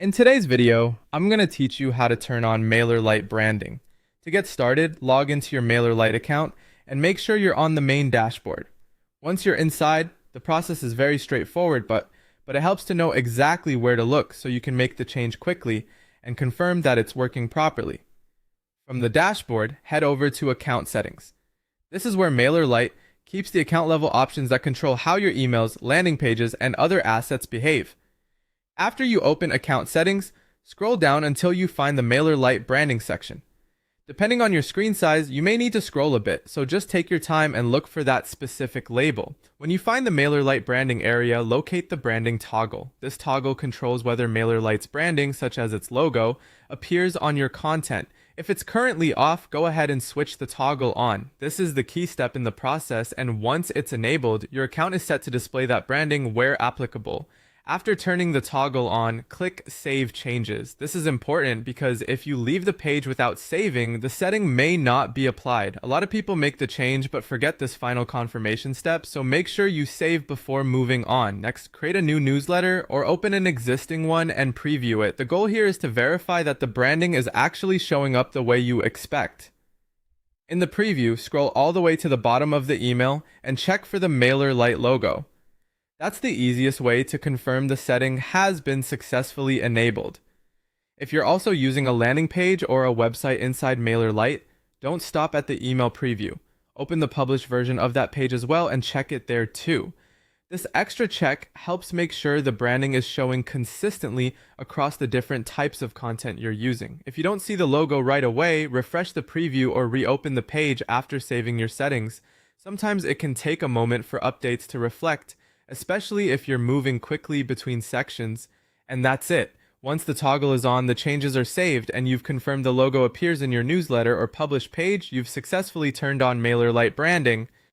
In today's video, I'm going to teach you how to turn on Mailerlite branding. To get started, log into your Mailerlite account and make sure you're on the main dashboard. Once you're inside, the process is very straightforward, but it helps to know exactly where to look so you can make the change quickly and confirm that it's working properly. From the dashboard, head over to Account Settings. This is where Mailerlite keeps the account level options that control how your emails, landing pages, and other assets behave. After you open Account Settings, scroll down until you find the Mailerlite branding section. Depending on your screen size, you may need to scroll a bit, so just take your time and look for that specific label. When you find the Mailerlite branding area, locate the branding toggle. This toggle controls whether Mailerlite's branding, such as its logo, appears on your content. If it's currently off, go ahead and switch the toggle on. This is the key step in the process, and once it's enabled, your account is set to display that branding where applicable. After turning the toggle on, click Save Changes. This is important because if you leave the page without saving, the setting may not be applied. A lot of people make the change but forget this final confirmation step, so make sure you save before moving on. Next, create a new newsletter or open an existing one and preview it. The goal here is to verify that the branding is actually showing up the way you expect. In the preview, scroll all the way to the bottom of the email and check for the Mailerlite logo. That's the easiest way to confirm the setting has been successfully enabled. If you're also using a landing page or a website inside Mailerlite, don't stop at the email preview. Open the published version of that page as well and check it there too. This extra check helps make sure the branding is showing consistently across the different types of content you're using. If you don't see the logo right away, refresh the preview or reopen the page after saving your settings. Sometimes it can take a moment for updates to reflect, especially if you're moving quickly between sections. And that's it. Once the toggle is on, the changes are saved, and you've confirmed the logo appears in your newsletter or published page, you've successfully turned on Mailerlite branding.